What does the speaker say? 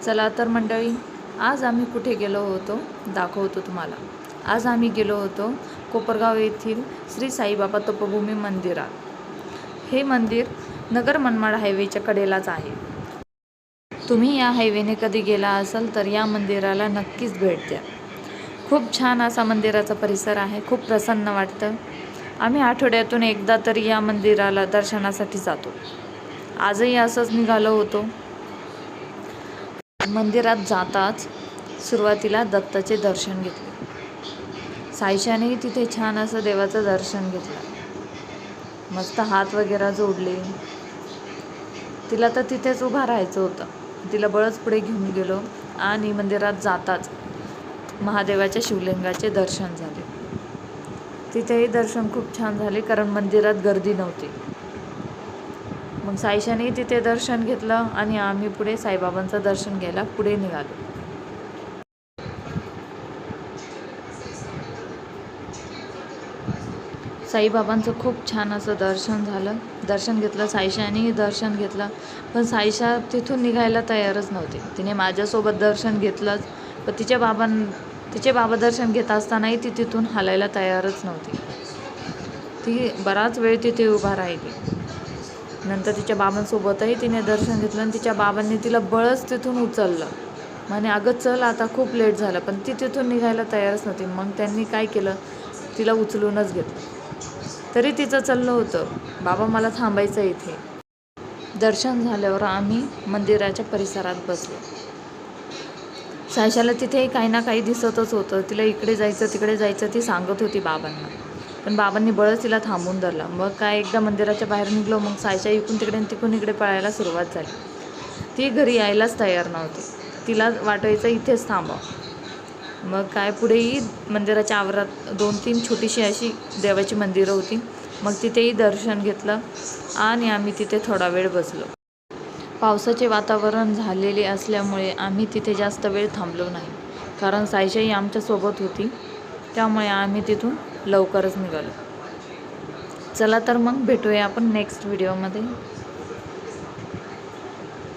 चला तर मंडळी, आज आम्ही कुठे गेलो होतो दाखवतो तुम्हाला। आज आम्ही गेलो होतो कोपरगाव येथील श्री साईबाबा तपोभूमी मंदिरात। हे मंदिर नगर मनमाड हायवेच्या कडेलाच आहे। तुम्ही या हायवेने कधी गेला असाल तर या मंदिराला नक्कीच भेट द्या। खूप छान असा मंदिराचा परिसर आहे, खूप प्रसन्न वाटतं। आम्ही आठवड्यातून एकदा तरी या मंदिराला दर्शनासाठी जातो। आजही असंच निघालो होतो। मंदिरात जाताच सुरुवातीला दत्ताचे दर्शन घेतले। साईशानेही तिथे छान असं देवाचं दर्शन घेतलं। मस्त हात वगैरे जोडले। तिला तर तिथेच उभा राहायचं होतं। तिला बळच पुढे घेऊन गेलो आणि मंदिरात जाताच महादेवाच्या शिवलिंगाचे दर्शन झाले। तिथेही दर्शन खूप छान झाले, कारण मंदिरात गर्दी नव्हती। मग साईशानेही तिथे दर्शन घेतलं आणि आम्ही पुढे साईबाबांचं दर्शन घ्यायला पुढे निघालो। साईबाबांचं खूप छान असं दर्शन झालं, दर्शन घेतलं। साईशानेही दर्शन घेतलं, पण साईशा तिथून निघायला तयारच नव्हती। तिने माझ्यासोबत दर्शन घेतलंच, पण तिचे बाबा दर्शन घेत असतानाही ती तिथून हालायला तयारच नव्हती। ती बराच वेळ तिथे उभा राहिली। नंतर तिच्या बाबांसोबतही तिने दर्शन घेतलं आणि तिच्या बाबांनी तिला बळच तिथून उचललं। म्हणे अगं चल आता, खूप लेट झालं, पण ती तिथून निघायला तयारच नव्हती। मग त्यांनी काय केलं, तिला उचलूनच घेतलं। तरी तिचं चाललं होतं, बाबा मला थांबायचं इथे। दर्शन झाल्यावर आम्ही मंदिराच्या परिसरात बसलो। साईशाला तिथेही काही ना काही दिसतच होतं। तिला इकडे जायचं तिकडे जायचं ती सांगत होती बाबांना, पण बाबांनी बळच तिला थांबून धरलं। मग काय एकदा मंदिराच्या बाहेर निघलो, मग साईशा इकडून तिकडे तिकडून इकडे पळायला सुरुवात झाली। ती घरी यायलाच तयार नव्हती। तिला वाटायचं इथेच थांबावं। मग काय पुढेही मंदिराच्या आवारात 2-3 छोटीशी अशी देवाची मंदिरं होती। मग तिथेही दर्शन घेतलं आणि आम्ही तिथे थोडा वेळ बसलो। पावसाचे वातावरण झालेले असल्यामुळे आम्ही तिथे जास्त वेळ थांबलो नाही, कारण साईशाही आमच्यासोबत होती। त्यामुळे आम्ही तिथून लवकरच निघालो। चला तर मग भेटूया आपण नेक्स्ट व्हिडिओमध्ये।